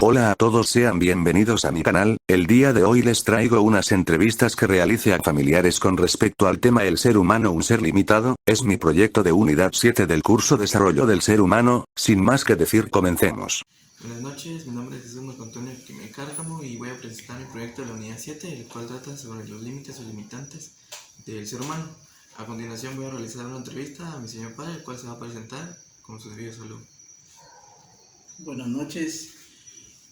Hola a todos, sean bienvenidos a mi canal. El día de hoy les traigo unas entrevistas que realice a familiares con respecto al tema El ser humano un ser limitado. Es mi proyecto de unidad 7 del curso Desarrollo del Ser Humano. Sin más que decir, comencemos. Buenas noches, mi nombre es Jesús Marco Antonio Quimé Cárcamo y voy a presentar mi proyecto de la unidad 7, el cual trata sobre los límites o limitantes del ser humano. A continuación voy a realizar una entrevista a mi señor padre, el cual se va a presentar con su debido saludo. Buenas noches,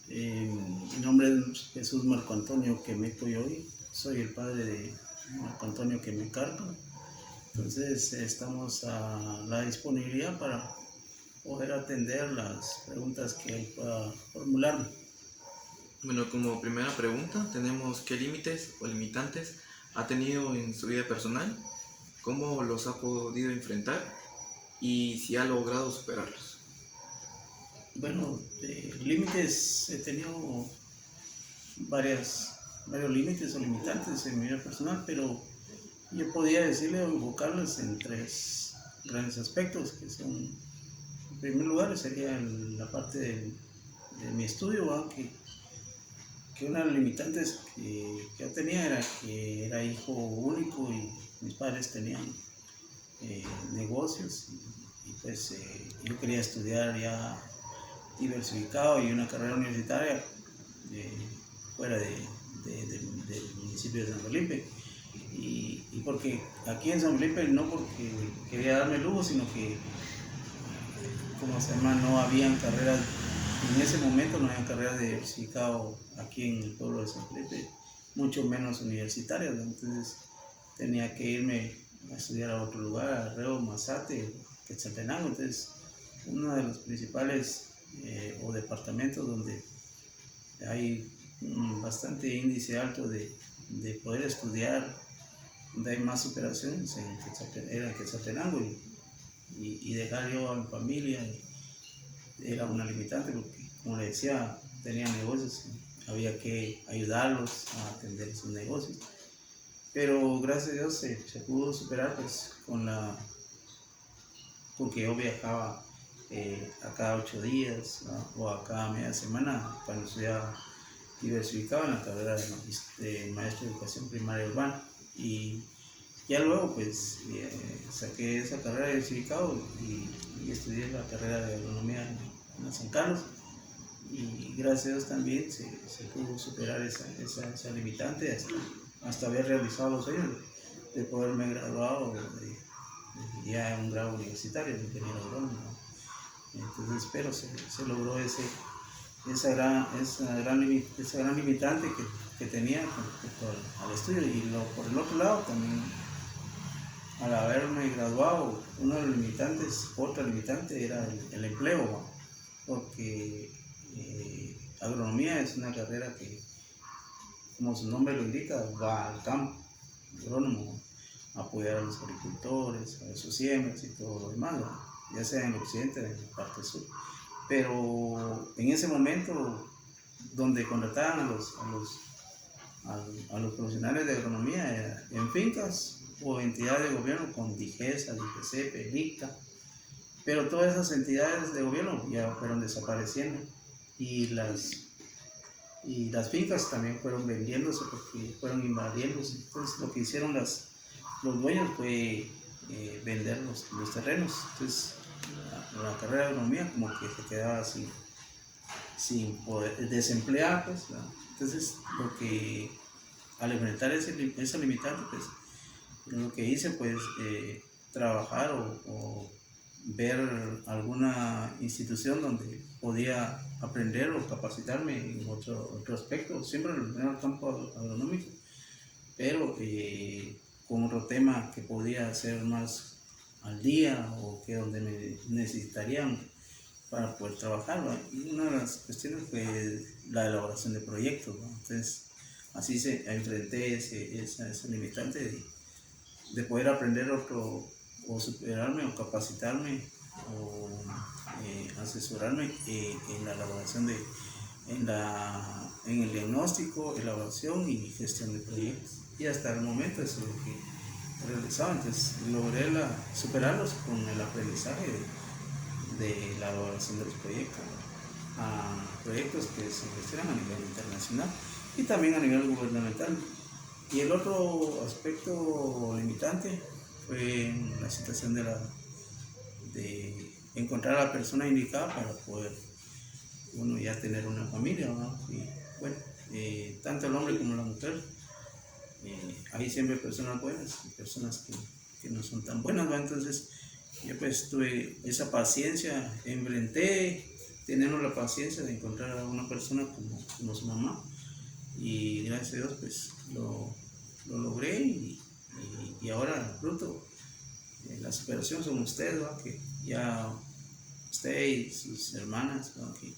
mi nombre es Jesús Marco Antonio Quemé Coyoy, soy el padre de Marco Antonio Quemé Cárcamo. Entonces estamos a la disponibilidad para poder atender las preguntas que él pueda formularme. Bueno, como primera pregunta tenemos qué límites o limitantes ha tenido en su vida personal, cómo los ha podido enfrentar y si ha logrado superarlos. Bueno, límites, he tenido varios límites o limitantes en mi vida personal, pero yo podría decirle o enfocarlos en tres grandes aspectos, que son, en primer lugar, sería la parte de mi estudio, ¿va? Que una de las limitantes que yo tenía era que era hijo único y mis padres tenían negocios y pues yo quería estudiar ya diversificado y una carrera universitaria fuera del municipio de San Felipe. Y porque aquí en San Felipe, no porque quería darme lujo, sino que, como se llama, no habían carreras, en ese momento no habían carreras de diversificado aquí en el pueblo de San Felipe, mucho menos universitarias, ¿no? Entonces tenía que irme a estudiar a otro lugar, a Reo, Mazate, Quetzaltenango. Entonces uno de los principales o departamentos donde hay bastante índice alto de poder estudiar, donde hay más superaciones era en Quetzaltenango, y dejar yo a mi familia era una limitante porque, como le decía, tenían negocios y había que ayudarlos a atender sus negocios, pero gracias a Dios se pudo superar pues porque yo viajaba a cada 8 días, ¿no? O a cada media semana cuando estudiaba diversificado en la carrera de maestro de educación primaria urbana. Y ya luego pues saqué esa carrera de diversificado y estudié la carrera de agronomía en la San Carlos, y gracias a Dios también se pudo superar esa limitante hasta haber realizado los sueños de poderme graduado ya en un grado universitario de ingeniero agrónomo, ¿no? Entonces, pero se logró esa gran limitante que tenía con respecto al estudio. Y por el otro lado también, al haberme graduado, una de las limitantes, otra limitante era el empleo, ¿no? Porque agronomía es una carrera que, como su nombre lo indica, va al campo, agrónomo, a apoyar a los agricultores, a sus siembras y todo lo demás, ¿no? Ya sea en el occidente o en la parte sur. Pero en ese momento, donde contrataban a los profesionales de agronomía en fincas o entidades de gobierno con DIGESA, DIGESEP, ELICTA, pero todas esas entidades de gobierno ya fueron desapareciendo, y las fincas también fueron vendiéndose porque fueron invadiéndose. Entonces lo que hicieron los dueños fue vender los terrenos. Entonces la carrera de agronomía como que se quedaba sin poder, desempleada, pues, ¿no? Entonces al enfrentar esa limitante, pues lo que hice, pues trabajar o ver alguna institución donde podía aprender o capacitarme en otro aspecto, siempre en el campo agronómico, pero con otro tema que podía ser más al día, o que donde me necesitarían para poder trabajar, ¿no? Y una de las cuestiones fue la elaboración de proyectos, ¿no? Entonces así enfrenté esa limitante de poder aprender otro, o superarme o capacitarme o asesorarme en la elaboración en el diagnóstico, elaboración y gestión de proyectos. Y hasta el momento eso es lo que he realizado. Entonces logré superarlos con el aprendizaje de la elaboración de los proyectos, ¿no? a proyectos que se gestionan a nivel internacional y también a nivel gubernamental. Y el otro aspecto limitante fue la situación de encontrar a la persona indicada para poder uno ya tener una familia, ¿no? Y bueno, tanto el hombre como la mujer, hay siempre personas buenas y personas que no son tan buenas, ¿no? Entonces yo pues tuve esa paciencia, enfrenté, teniendo la paciencia de encontrar a una persona como su mamá, y gracias a Dios pues lo logré, y ahora el fruto, la superación son ustedes, ¿no? Que ya usted y sus hermanas, ¿no? Que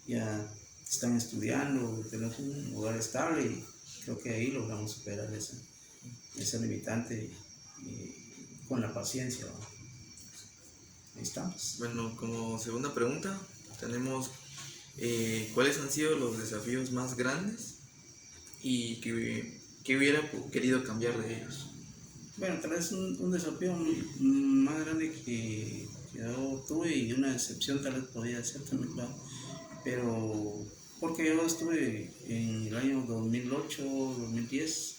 ya están estudiando, tenemos un hogar estable, y creo que ahí logramos superar esa limitante, con la paciencia, ¿no? Ahí estamos. Bueno, como segunda pregunta, tenemos ¿cuáles han sido los desafíos más grandes y que hubiera querido cambiar de ellos? Bueno, tal vez un desafío más grande que yo tuve, y una decepción tal vez podría ser también, ¿verdad? Pero porque yo estuve en el año 2008, 2010,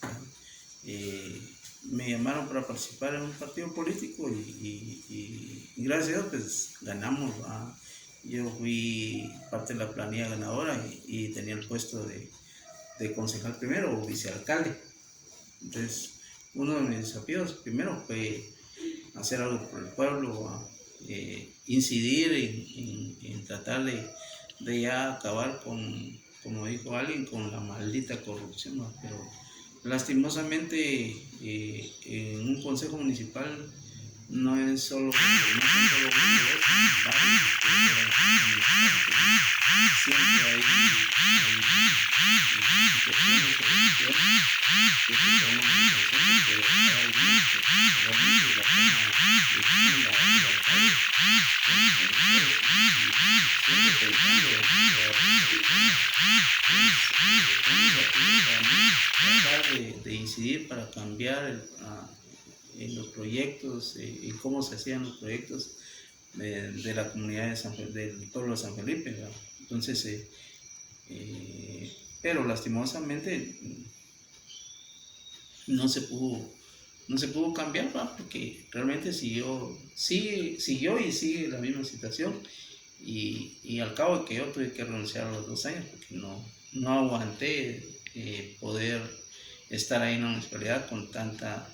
me llamaron para participar en un partido político, y gracias a Dios pues ganamos, ¿verdad? Yo fui parte de la planilla ganadora, y tenía el puesto de concejal primero o vicealcalde. Entonces, uno de mis desafíos primero fue hacer algo por el pueblo, incidir en tratar de ya acabar con, como dijo alguien, con la maldita corrupción, ¿no? Pero lastimosamente, en un consejo municipal no es solo, no son solo uno o dos, son varios siempre hay situaciones o decisiones que se toman en consejo, pero hay algunas que realmente la toma decisión la alcalde con nosotros, y siempre pensando en un desafío para mí tratar de incidir para cambiar en los proyectos, y cómo se hacían los proyectos de la comunidad del pueblo de San Felipe, ¿verdad? Entonces, pero lastimosamente no se pudo cambiar, ¿verdad? Porque realmente siguió y sigue la misma situación, y al cabo de que yo tuve que renunciar a los 2 años porque no aguanté poder estar ahí en la municipalidad con tanta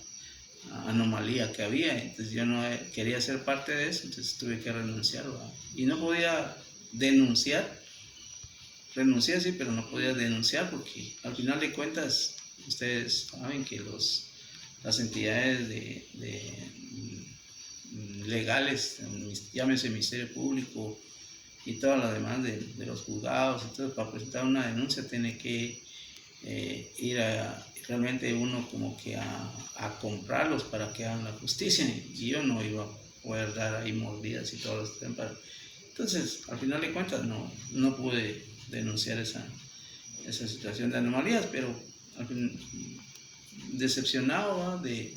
anomalía que había. Entonces yo no quería ser parte de eso, entonces tuve que renunciar, ¿verdad? Y no podía renuncié sí, pero no podía denunciar, porque al final de cuentas ustedes saben que las entidades legales, llámese Ministerio Público y todas las demás de los juzgados, entonces para presentar una denuncia tiene que ir realmente uno como que a comprarlos para que hagan la justicia, y yo no iba a poder dar ahí mordidas y todos los temas. Entonces, al final de cuentas, no pude denunciar esa situación de anomalías, pero al fin, decepcionado, ¿va? De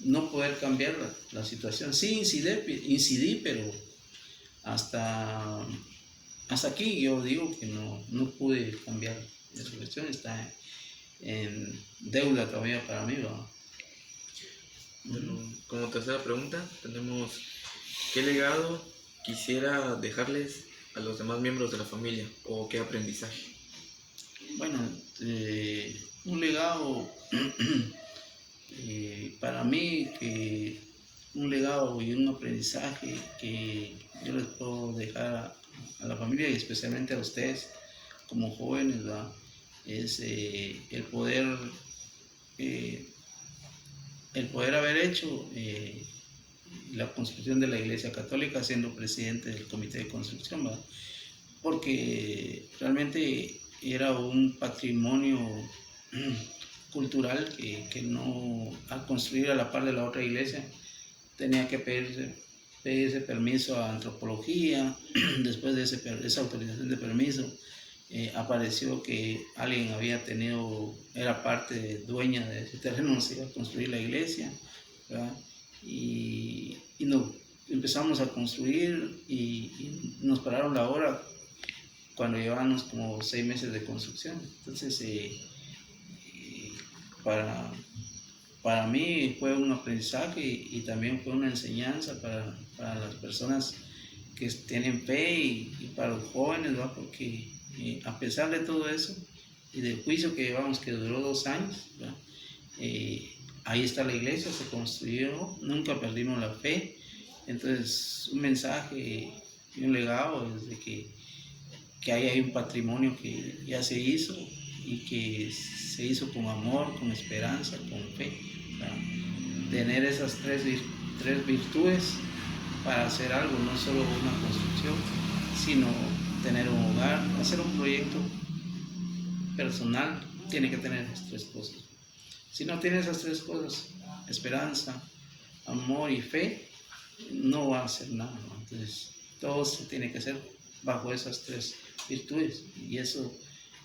no poder cambiar la situación. Sí incidí, pero hasta aquí yo digo que no pude cambiar la situación, está en deuda todavía para mí, ¿va? Bueno, como tercera pregunta tenemos ¿qué legado quisiera dejarles a los demás miembros de la familia o qué aprendizaje? Bueno, un legado para mí, un legado y un aprendizaje que yo les puedo dejar a la familia, y especialmente a ustedes como jóvenes, ¿verdad? Es el poder haber hecho la construcción de la Iglesia Católica siendo presidente del comité de construcción, ¿verdad? Porque realmente era un patrimonio cultural que no, al construir a la par de la otra iglesia, tenía que pedirse permiso a antropología. Después de esa autorización de permiso, apareció que alguien era dueña de ese terreno, se iba a construir la iglesia, ¿verdad? Y no empezamos a construir y nos pararon la hora cuando llevábamos como 6 meses de construcción. Entonces, para, para mí fue un aprendizaje y también fue una enseñanza para las personas que tienen fe y para los jóvenes, ¿verdad? Porque a pesar de todo eso y del juicio que llevamos, que duró 2 años, ahí está la iglesia, se construyó, nunca perdimos la fe. Entonces, un mensaje y un legado es de que ahí hay un patrimonio que ya se hizo y que se hizo con amor, con esperanza, con fe. Tener esas tres virtudes para hacer algo, no solo una construcción, sino tener un hogar, hacer un proyecto personal, tiene que tener esas 3 cosas. Si no tiene esas 3 cosas, esperanza, amor y fe, no va a hacer nada, ¿no? Entonces, todo se tiene que hacer bajo esas 3 virtudes, y eso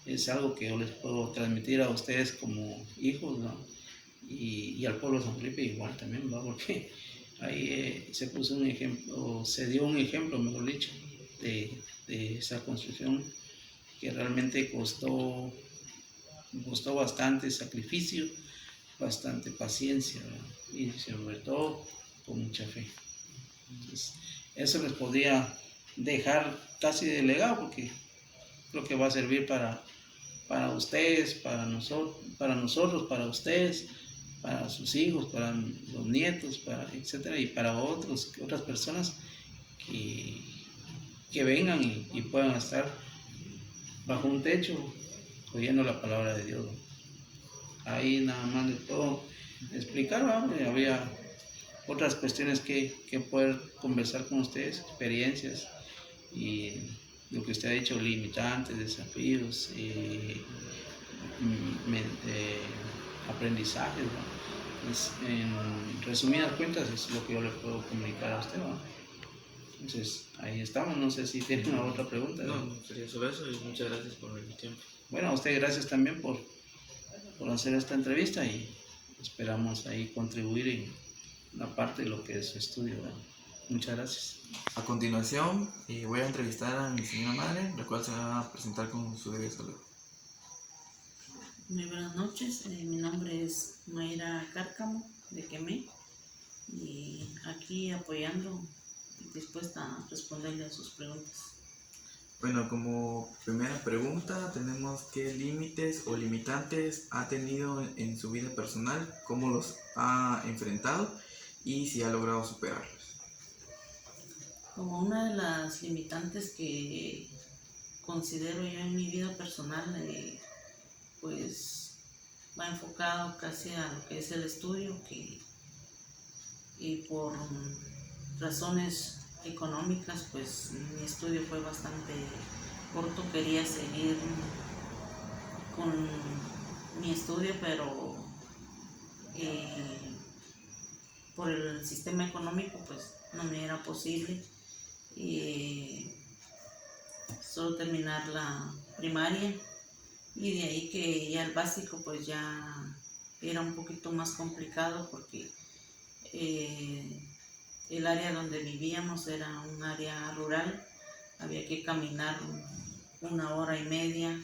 es algo que yo les puedo transmitir a ustedes como hijos, ¿no? Y al pueblo de San Felipe igual también, ¿no? Porque ahí se puso un ejemplo, se dio un ejemplo, mejor dicho, de esa construcción que realmente costó bastante sacrificio, bastante paciencia, ¿verdad? Y sobre todo con mucha fe. Entonces, eso les podría dejar casi de legado, porque creo que va a servir para ustedes, para nosotros, para ustedes, para sus hijos, para los nietos, etcétera, y para otras personas que vengan y puedan estar bajo un techo oyendo la palabra de Dios. Ahí nada más les puedo explicar, ¿verdad? Habría otras cuestiones que poder conversar con ustedes, experiencias y lo que usted ha dicho, limitantes, desafíos, aprendizajes, ¿no? En resumidas cuentas es lo que yo le puedo comunicar a usted, ¿no? Entonces, ahí estamos. No sé si tiene una otra pregunta, ¿no? No, sería solo eso y muchas gracias por el tiempo. Bueno, a usted gracias también por hacer esta entrevista y esperamos ahí contribuir en una parte de lo que es su estudio, ¿no? Muchas gracias. A continuación, voy a entrevistar a mi señora madre, la cual se va a presentar con su debido saludo. Muy buenas noches, mi nombre es Mayra Cárcamo de Quemé y aquí apoyando y dispuesta a responderle a sus preguntas. Bueno, como primera pregunta tenemos qué límites o limitantes ha tenido en su vida personal, cómo los ha enfrentado y si ha logrado superarlos. Como una de las limitantes que considero yo en mi vida personal, pues va enfocado casi a lo que es el estudio, y por razones económicas, pues mi estudio fue bastante corto. Quería seguir con mi estudio, pero por el sistema económico pues no me era posible solo terminar la primaria, y de ahí que ya el básico pues ya era un poquito más complicado, porque el área donde vivíamos era un área rural, había que caminar 1 hora y media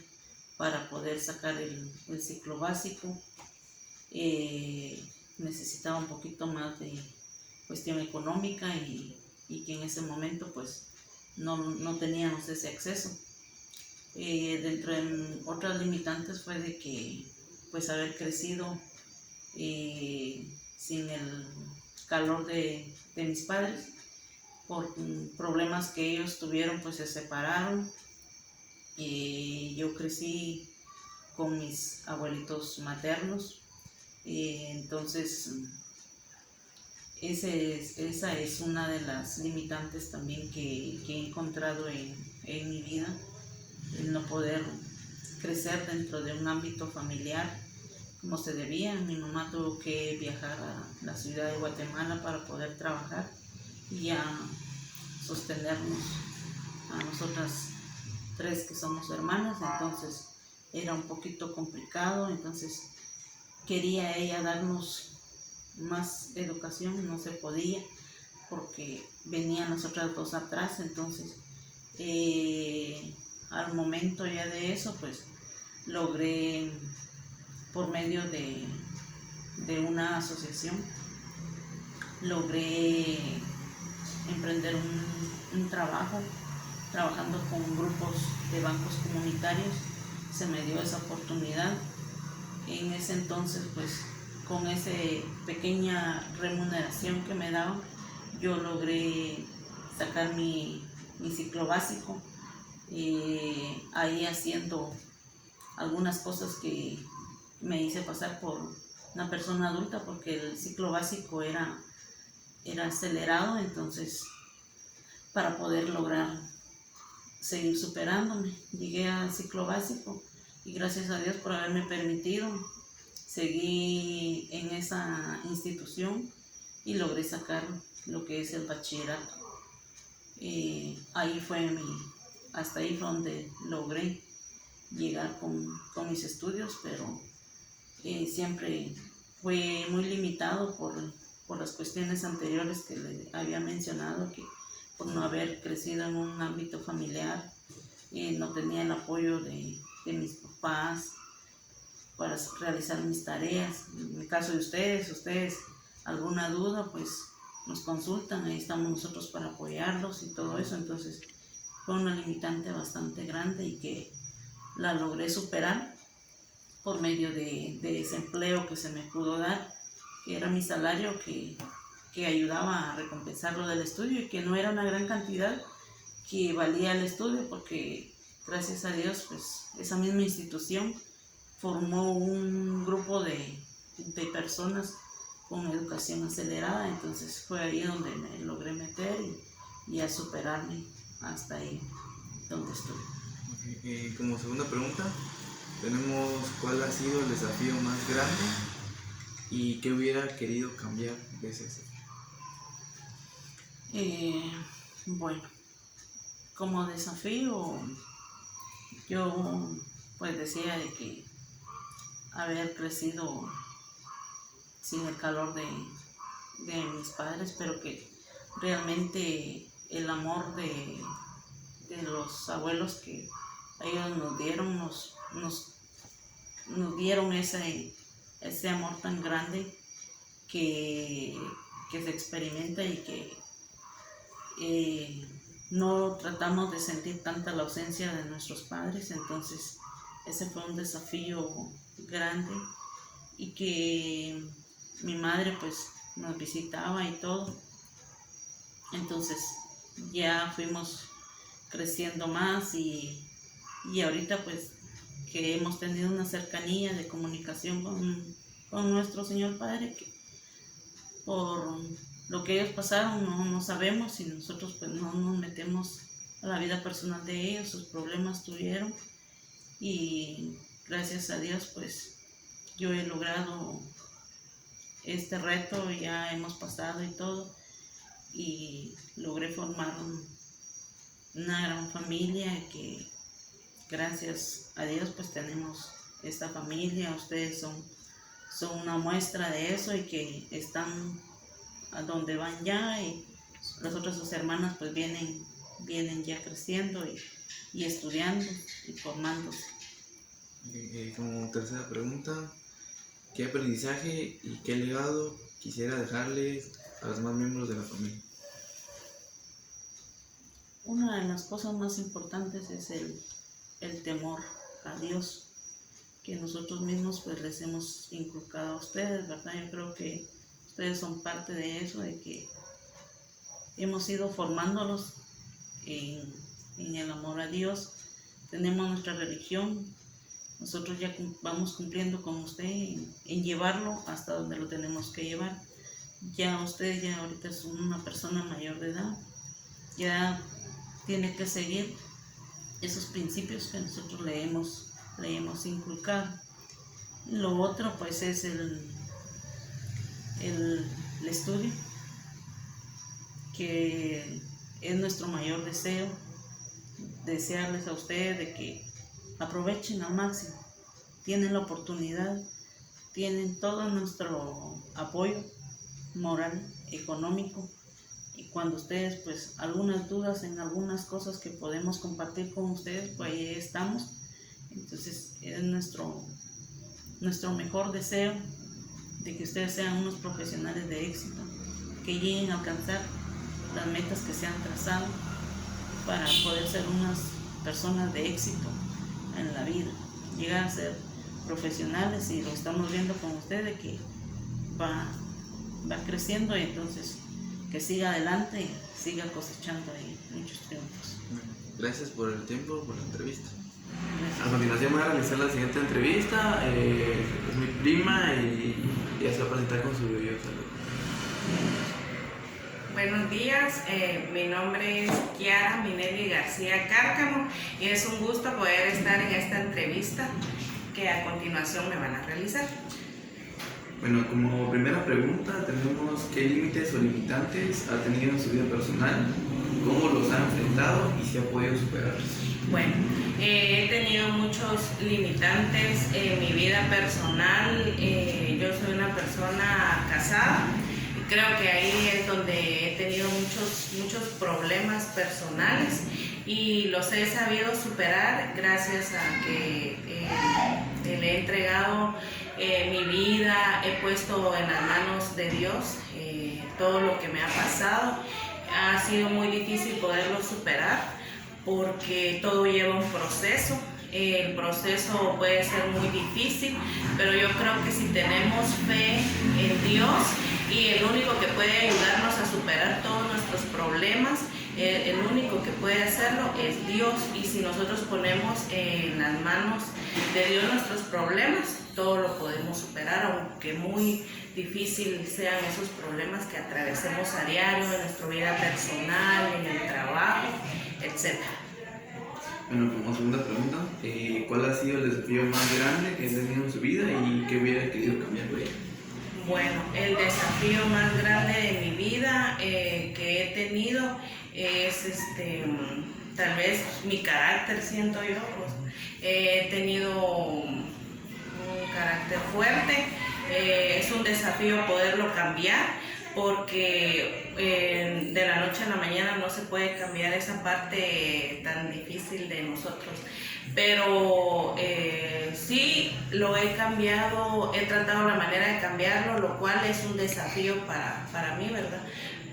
para poder sacar el ciclo básico. Necesitaba un poquito más de cuestión económica y que en ese momento pues no teníamos ese acceso. Dentro de otras limitantes fue de que pues haber crecido sin el calor de mis padres, por problemas que ellos tuvieron pues se separaron, y yo crecí con mis abuelitos maternos. Entonces esa es una de las limitantes también que he encontrado en mi vida, el no poder crecer dentro de un ámbito familiar como se debía. Mi mamá tuvo que viajar a la ciudad de Guatemala para poder trabajar y a sostenernos a nosotras 3 que somos hermanas. Entonces era un poquito complicado. Entonces quería ella darnos más educación, no se podía. porque venían las otras dos atrás. Entonces al momento ya de eso pues logré por medio de una asociación, logré emprender un trabajo trabajando con grupos de bancos comunitarios. Se me dio esa oportunidad. En ese entonces pues con esa pequeña remuneración que me daban, yo logré sacar mi ciclo básico, ahí haciendo algunas cosas que me hice pasar por una persona adulta, porque el ciclo básico era acelerado. Entonces para poder lograr seguir superándome, llegué al ciclo básico y gracias a Dios por haberme permitido, seguí en esa institución y logré sacar lo que es el bachillerato. Hasta ahí fue donde logré llegar con mis estudios, pero siempre fue muy limitado por las cuestiones anteriores que le había mencionado, que por no haber crecido en un ámbito familiar, no tenía el apoyo de mis papás para realizar mis tareas. En el caso de ustedes, alguna duda, pues nos consultan, ahí estamos nosotros para apoyarlos y todo eso. Entonces fue una limitante bastante grande y que la logré superar por medio de ese empleo que se me pudo dar, que era mi salario, que ayudaba a recompensar lo del estudio y que no era una gran cantidad que valía el estudio, porque gracias a Dios pues esa misma institución formó un grupo de personas con educación acelerada. Entonces fue ahí donde me logré meter y a superarme hasta ahí donde estoy. Okay. Como segunda pregunta tenemos: ¿cuál ha sido el desafío más grande y qué hubiera querido cambiar de ese desafío? Bueno, como desafío yo pues decía de que haber crecido sin el calor de mis padres, pero que realmente el amor de los abuelos que ellos nos dieron, nos dieron ese amor tan grande que se experimenta y que no tratamos de sentir tanta la ausencia de nuestros padres. Entonces ese fue un desafío grande, y que mi madre pues nos visitaba y todo. Entonces ya fuimos creciendo más y ahorita pues que hemos tenido una cercanía de comunicación con nuestro Señor Padre, que por lo que ellos pasaron no sabemos, y nosotros pues no nos metemos a la vida personal de ellos, sus problemas tuvieron, y gracias a Dios pues yo he logrado este reto, ya hemos pasado y todo, y logré formar una gran familia, que gracias a Dios pues tenemos esta familia. Ustedes son una muestra de eso, y que están a donde van ya, y las otras sus hermanas pues vienen ya creciendo y estudiando y formándose. Como tercera pregunta, ¿qué aprendizaje y qué legado quisiera dejarles a los demás miembros de la familia? Una de las cosas más importantes es el temor a Dios, que nosotros mismos pues les hemos inculcado a ustedes, ¿verdad? Yo creo que ustedes son parte de eso, de que hemos ido formándolos en el amor a Dios. Tenemos nuestra religión, nosotros ya vamos cumpliendo con usted en llevarlo hasta donde lo tenemos que llevar. Ya usted ya ahorita es una persona mayor de edad, ya tiene que seguir esos principios que nosotros le hemos inculcado. Lo otro pues es el estudio, que es nuestro mayor deseo, desearles a ustedes de que aprovechen al máximo. Tienen la oportunidad, tienen todo nuestro apoyo moral, económico, y cuando ustedes, pues, algunas dudas en algunas cosas que podemos compartir con ustedes, pues ahí estamos. Entonces es nuestro mejor deseo de que ustedes sean unos profesionales de éxito, que lleguen a alcanzar las metas que se han trazado para poder ser unas personas de éxito en la vida, llegar a ser profesionales, y lo estamos viendo con ustedes que va creciendo, y entonces que siga adelante y siga cosechando ahí muchos triunfos. Gracias por el tiempo, por la entrevista. Gracias. A continuación voy a realizar la siguiente entrevista. Es mi prima y ya se va a presentar con su video. Saludos. Buenos días, mi nombre es Kiara Minelli García Cárcamo y es un gusto poder estar en esta entrevista que a continuación me van a realizar. Bueno, como primera pregunta tenemos qué límites o limitantes ha tenido en su vida personal, cómo los ha enfrentado y si ha podido superarlos. Bueno, he tenido muchos limitantes en mi vida personal. Yo soy una persona casada y creo que ahí es donde he tenido muchos problemas personales y los he sabido superar gracias a que le he entregado mi vida, he puesto en las manos de Dios todo lo que me ha pasado. Ha sido muy difícil poderlo superar porque todo lleva un proceso. El proceso puede ser muy difícil, pero yo creo que si tenemos fe en Dios, y el único que puede ayudarnos a superar todos nuestros problemas, el único que puede hacerlo es Dios, y si nosotros ponemos en las manos de Dios nuestros problemas, todo lo podemos superar, aunque muy difícil sean esos problemas que atravesemos a diario en nuestra vida personal, en el trabajo, etc. Bueno, como segunda pregunta, ¿cuál ha sido el desafío más grande que ha tenido en su vida y qué hubiera querido cambiar por ella? Bueno, el desafío más grande de mi vida que he tenido es tal vez mi carácter, siento yo. Pues, he tenido un carácter fuerte, es un desafío poderlo cambiar porque de la noche a la mañana no se puede cambiar esa parte tan difícil de nosotros. Pero sí lo he cambiado, he tratado la manera de cambiarlo, lo cual es un desafío para mí, ¿verdad?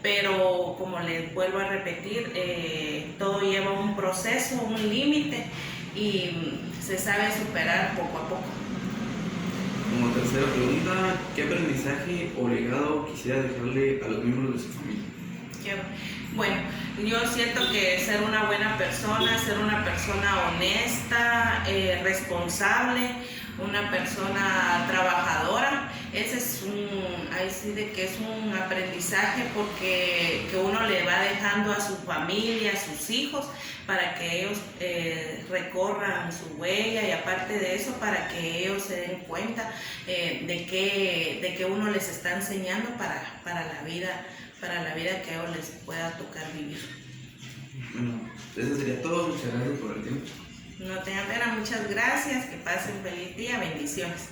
Pero como les vuelvo a repetir, todo lleva un proceso, un límite y se sabe superar poco a poco. Como tercera pregunta, ¿qué aprendizaje o legado quisiera dejarle a los miembros de su familia? Bueno, yo siento que ser una buena persona, ser una persona honesta, responsable, una persona trabajadora, ese es un aprendizaje porque que uno le va dejando a su familia, a sus hijos, para que ellos recorran su huella, y aparte de eso para que ellos se den cuenta de que uno les está enseñando para la vida que a ellos les pueda tocar vivir. Bueno, eso sería todo. Muchas gracias por el tiempo. No tengan pena, muchas gracias, que pasen feliz día, bendiciones.